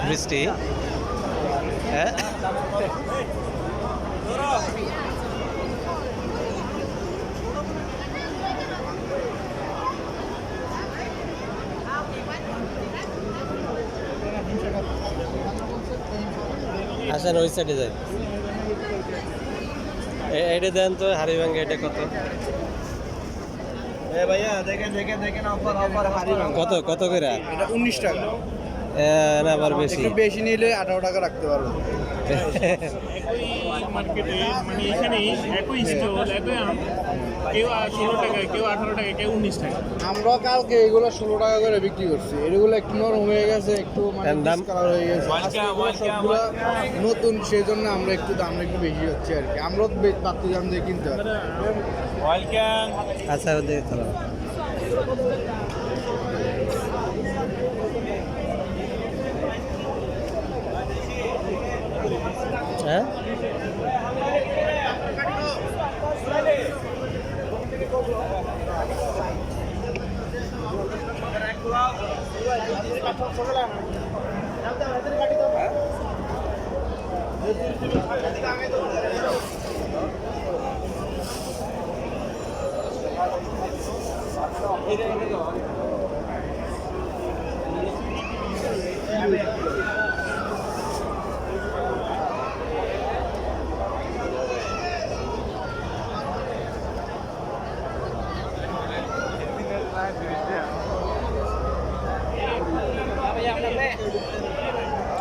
বৃষ্টি হ্যাঁ আসেন ওই সাইডে যাই এটা দেন তো হাড়িভাঙ্গা এটা কত ভাইয়া দেখেন দেখেন দেখেন অফার অফার কত কত করে এটা 19 টাকা না আবার বেশি একটু বেশি নিলে 18 টাকা রাখতে পারবো মার্কেটে মানে এখানেই একই স্টল একই আম কেউ 16 টাকা কেউ 18 টাকা কেউ 19 টাকা আমরা কালকে এগুলো 16 টাকা করে বিক্রি করছি এগুলো একটু নরম হয়ে গেছে একটু মানে দাম কালার হয়ে গেছে সবগুলো নতুন সেই জন্য আমরা একটু দামটা একটু বেশি হচ্ছে আর কি আমরা বাড়তি দাম দিয়ে কিনতে পারি আচ্ছা ওদের চলো হ্যাঁ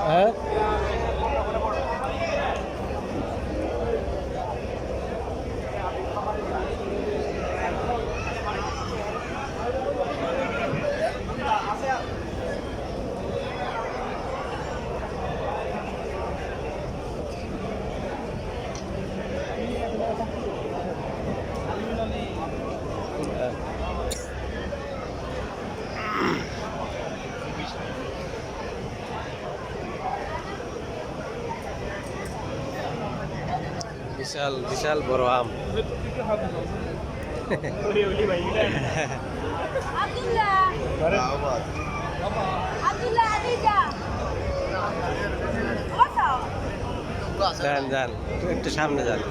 হ্যাঁ বিশাল বিশাল বড় আম যান যান একটু সামনে যান